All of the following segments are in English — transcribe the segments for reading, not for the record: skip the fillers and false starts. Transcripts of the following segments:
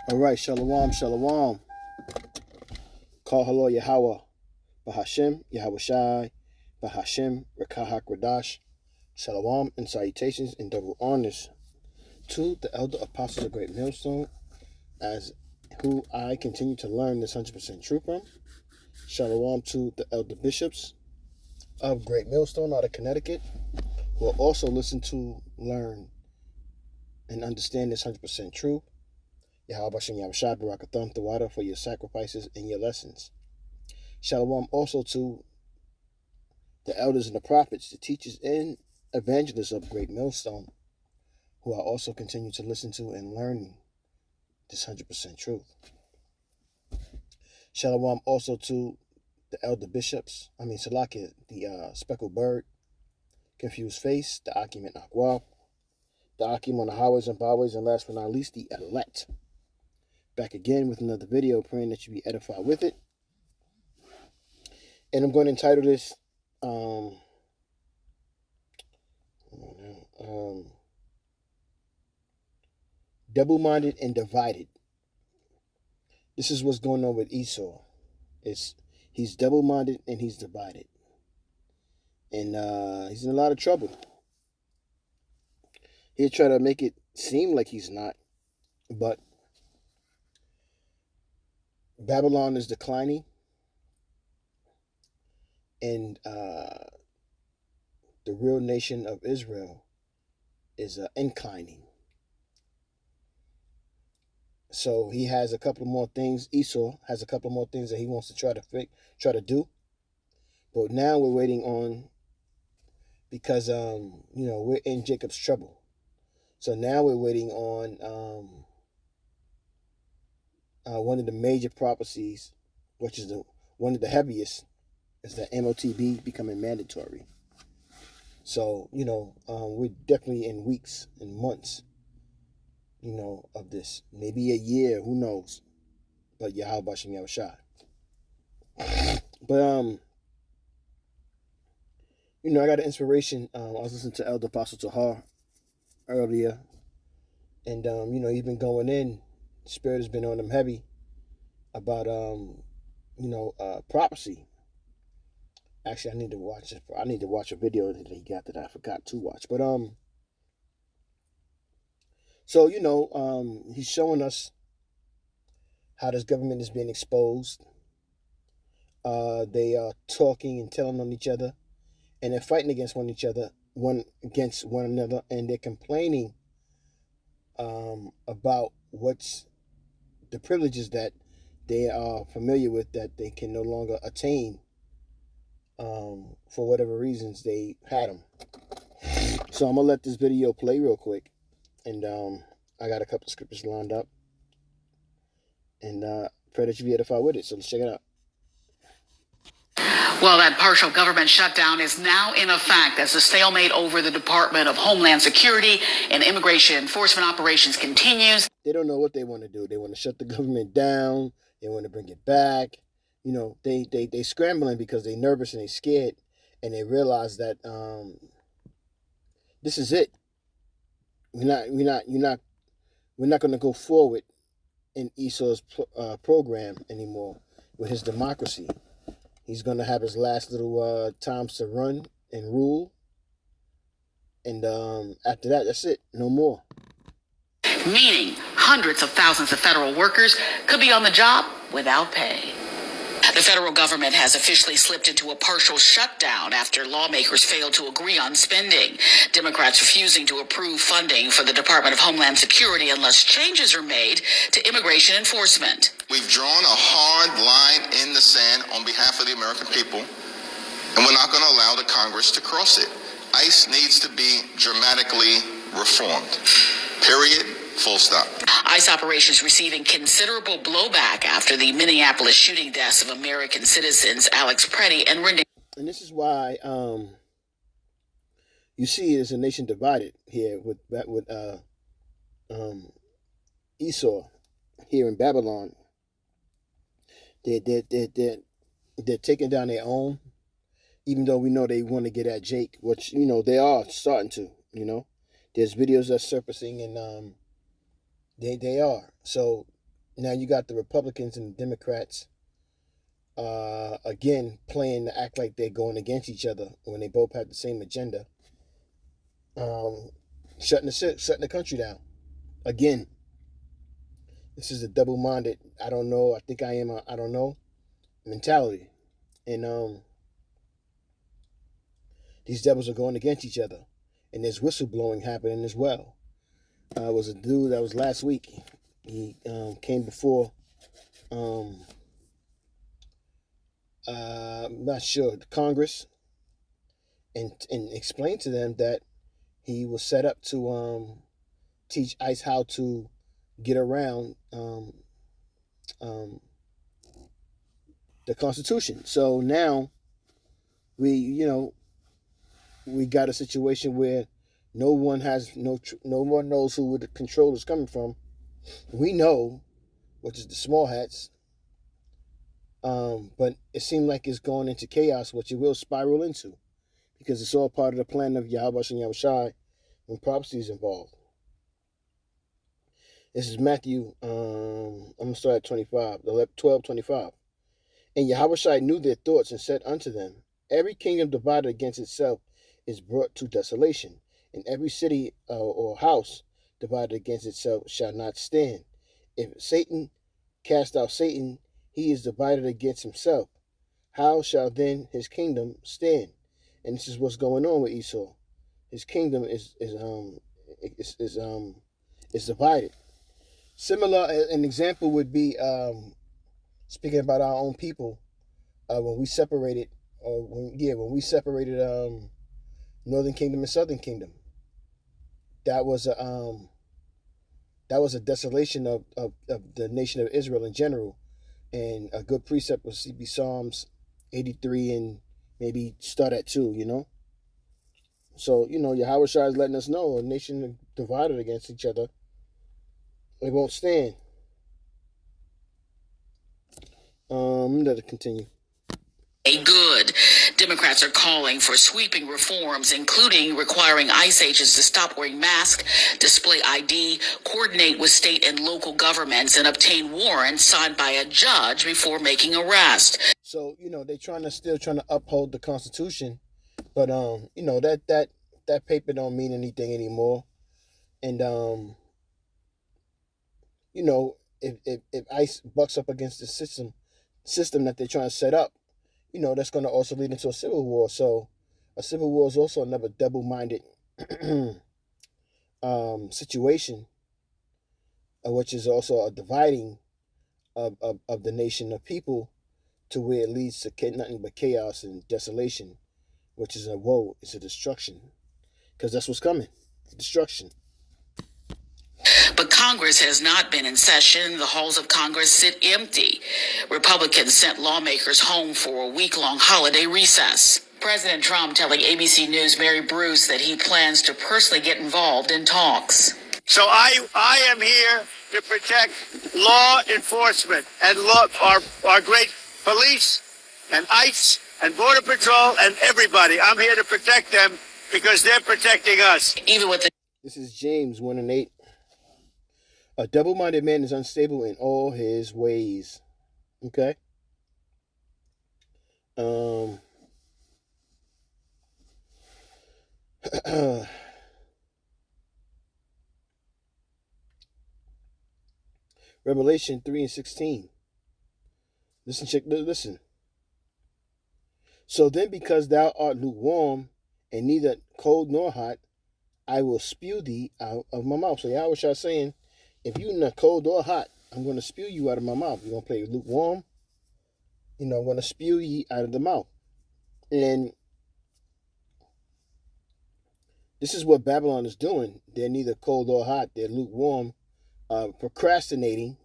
All right, shalom, shalom. Call hello Yahweh, Bahashem, Yahweh Shai, Bahashem, Rekahak Radash, shalom, and salutations and double honors to the elder apostles of Great Millstone, as who I continue to learn this 100% truth from. Shalom to the elder bishops of Great Millstone out of Connecticut, who will also listen to, learn, and understand this 100% truth. Yahweh Bashem Yahweh Shai Barakatham Thawada for your sacrifices and your lessons. Shalom also to the elders and the prophets, the teachers and evangelists of Great Millstone, who I also continue to listen to and learn this 100% truth. Shalom also to the elder bishops, Salakia, the speckled bird, confused face, the Akim and Akwab, the Akim on the highways and byways, and last but not least, the elect. Back again with another video, praying that you be edified with it. And I'm going to entitle this, double-minded and divided. This is what's going on with Esau. He's double-minded and he's divided. And he's in a lot of trouble. He'll try to make it seem like he's not, but Babylon is declining, and the real nation of Israel is inclining. So he has a couple more things. Esau has a couple more things that he wants to try to do. But now we're waiting on, because we're in Jacob's trouble. So now we're waiting on one of the major prophecies, which is one of the heaviest, is that MOTB becoming mandatory. So, we're definitely in weeks and months, of this. Maybe a year, who knows? But Yahweh Bashem Yahweh Shai. But, I got an inspiration. I was listening to Elder Apostle Tahar earlier. And, he's been going in. The Spirit has been on him heavy about, prophecy. Actually, I need to watch a video that he got that I forgot to watch. But, so, he's showing us how this government is being exposed. They are talking and telling on each other, and they're fighting against one another, and they're complaining about what's the privileges that they are familiar with that they can no longer attain for whatever reasons they had them. So I'm going to let this video play real quick. And I got a couple of scriptures lined up. And pray that you be edified with it. So let's check it out. Well, that partial government shutdown is now in effect as the stalemate over the Department of Homeland Security and immigration enforcement operations continues. They don't know what they want to do. They want to shut the government down. They want to bring it back. They scrambling because they're nervous and they're scared. And they realize that this is it. We're not going to go forward in Esau's program anymore with his democracy. He's going to have his last little times to run and rule. And after that, that's it. No more. Meaning hundreds of thousands of federal workers could be on the job without pay. The federal government has officially slipped into a partial shutdown after lawmakers failed to agree on spending. Democrats refusing to approve funding for the Department of Homeland Security unless changes are made to immigration enforcement. We've drawn a hard line in the sand on behalf of the American people, and we're not going to allow the Congress to cross it. ICE needs to be dramatically reformed. Period. Full stop. ICE operations receiving considerable blowback after the Minneapolis shooting deaths of American citizens Alex Preddy and Renee. And this is why you see it as a nation divided here with Esau here in Babylon. They're taking down their own, even though we know they want to get at Jake, which they are starting to. There's videos that's surfacing and. They are. So Now you got the Republicans and the Democrats again playing to act like they're going against each other when they both have the same agenda. Shutting the country down. Again, this is a double-minded, I don't know, I think I am, I don't know, mentality. And these devils are going against each other. And there's whistleblowing happening as well. Was a dude that was last week. He came before, I'm not sure, the Congress, and explained to them that he was set up to teach ICE how to get around the Constitution. So now we got a situation where no one knows who the control is coming from. We know, which is the small hats, but it seemed like it's going into chaos, which it will spiral into, because it's all part of the plan of Yahweh and Yahushai when prophecy is involved. This is Matthew, I'm going to start at 12:25. And Yahushai knew their thoughts and said unto them, every kingdom divided against itself is brought to desolation, and every city or house divided against itself shall not stand. If Satan cast out Satan, he is divided against himself. How shall then his kingdom stand? And this is what's going on with Esau. His kingdom is divided. Similar, an example would be speaking about our own people when we separated, when we separated Northern Kingdom and Southern Kingdom. That was a desolation of the nation of Israel in general, and a good precept was be Psalms 83 and maybe start at 2. So Yahweh Shai is letting us know a nation divided against each other, it won't stand. Let it continue. Good. Democrats are calling for sweeping reforms, including requiring ICE agents to stop wearing masks, display ID, coordinate with state and local governments, and obtain warrants signed by a judge before making arrest. So, they're still trying to uphold the Constitution, but that paper don't mean anything anymore. And if ICE bucks up against the system that they're trying to set up, that's going to also lead into a civil war. So a civil war is also another double-minded situation, which is also a dividing of the nation of people to where it leads to nothing but chaos and desolation, which is a woe, it's a destruction. Because that's what's coming, destruction. But Congress has not been in session. The halls of Congress sit empty. Republicans sent lawmakers home for a week-long holiday recess. President Trump telling ABC News' Mary Bruce that he plans to personally get involved in talks. So I am here to protect law enforcement and our great police and ICE and Border Patrol and everybody. I'm here to protect them because they're protecting us. Even with This is James 1:8. A double-minded man is unstable in all his ways. Okay? Revelation 3:16. Listen. So then, because thou art lukewarm and neither cold nor hot, I will spew thee out of my mouth. So Yahweh Shai saying, if you're not cold or hot, I'm going to spew you out of my mouth. You're going to play lukewarm. I'm going to spew ye out of the mouth. And this is what Babylon is doing. They're neither cold or hot. They're lukewarm, procrastinating,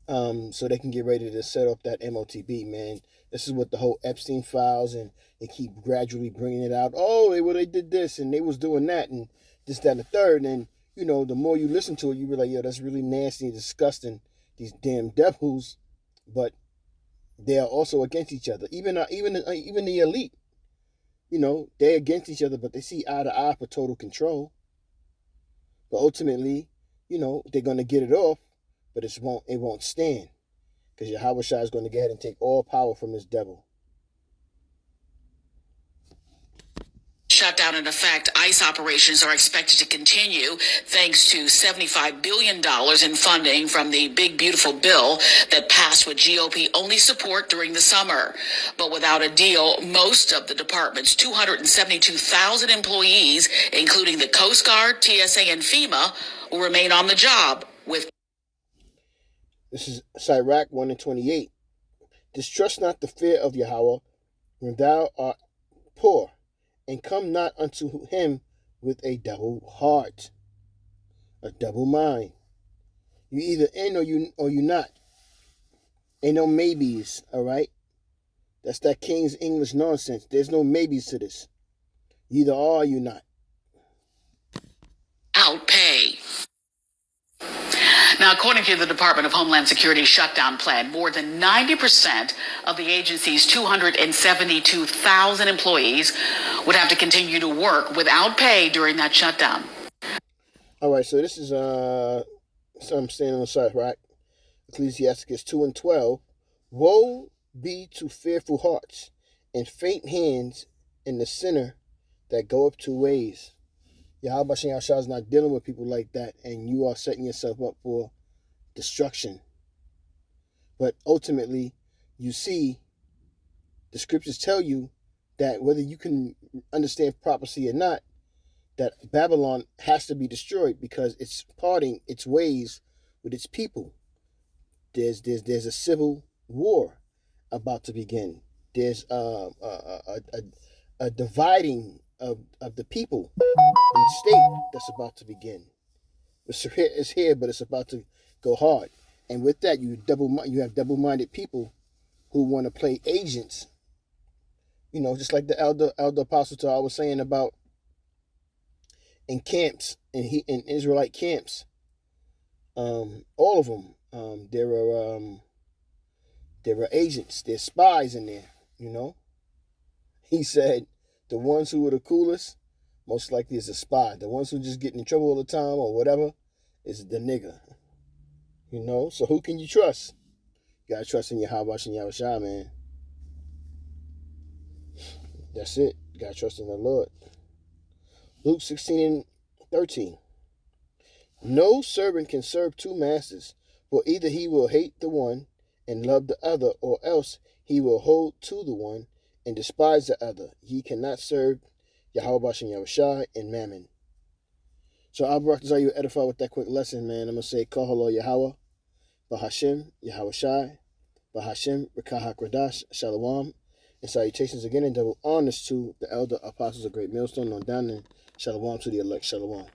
so they can get ready to set up that MOTB, man. This is what the whole Epstein files, and they keep gradually bringing it out. Oh, they did this, and they was doing that, and this, that, and the third. And the more you listen to it, you be like, yo, that's really nasty and disgusting, these damn devils. But they are also against each other. Even the elite, they're against each other, but they see eye to eye for total control. But ultimately, they're going to get it off but it won't stand, because Yahweh Shai is going to go ahead and take all power from this devil. Shutdown in effect, ICE operations are expected to continue thanks to $75 billion in funding from the Big Beautiful Bill that passed with GOP-only support during the summer. But without a deal, most of the department's 272,000 employees, including the Coast Guard, TSA, and FEMA, will remain on the job with... This is Sirach 1:28. Distrust not the fear of Yahweh when thou art poor, and come not unto him with a double heart, a double mind. You either in or you not. Ain't no maybes, all right? That's that King's English nonsense. There's no maybes to this. You either are or you not. Out pay. Now, according to the Department of Homeland Security's shutdown plan, more than 90% of the agency's 272,000 employees would have to continue to work without pay during that shutdown. All right, so this is so I'm standing on the side, right? Ecclesiasticus 2:12. Woe be to fearful hearts and faint hands in the sinner that go up 2 ways. Yahweh Shem Shah is not dealing with people like that, and you are setting yourself up for destruction. But ultimately, you see, the scriptures tell you that whether you can understand prophecy or not, that Babylon has to be destroyed because it's parting its ways with its people. There's a civil war about to begin. There's a dividing of the people and state that's about to begin. It's here, but it's about to go hard. And with that, you have double-minded people who want to play agents. You know, just like the elder apostle I was saying about in camps, in Israelite camps. All of them. There are agents. There's spies in there. You know. He said the ones who were the coolest, most likely is a spy. The ones who just get in trouble all the time or whatever is the nigger. You know. So who can you trust? You gotta trust in Yahweh and Yahweh Shai, man. That's it. You gotta trust in the Lord. Luke 16:13. No servant can serve 2 masters, for either he will hate the one and love the other, or else he will hold to the one and despise the other. Ye cannot serve Yahweh and Yahweh Shai and Mammon. So I'll desire you edify with that quick lesson, man. I'm going to say, Kahalo Yahweh, Bahashem, Yahweh Shai, Bahashem, Rekahak Radash, Shalom, and salutations again, and double honors to the elder apostles of Great Millstone on down, and Shalom to the elect. Shalom.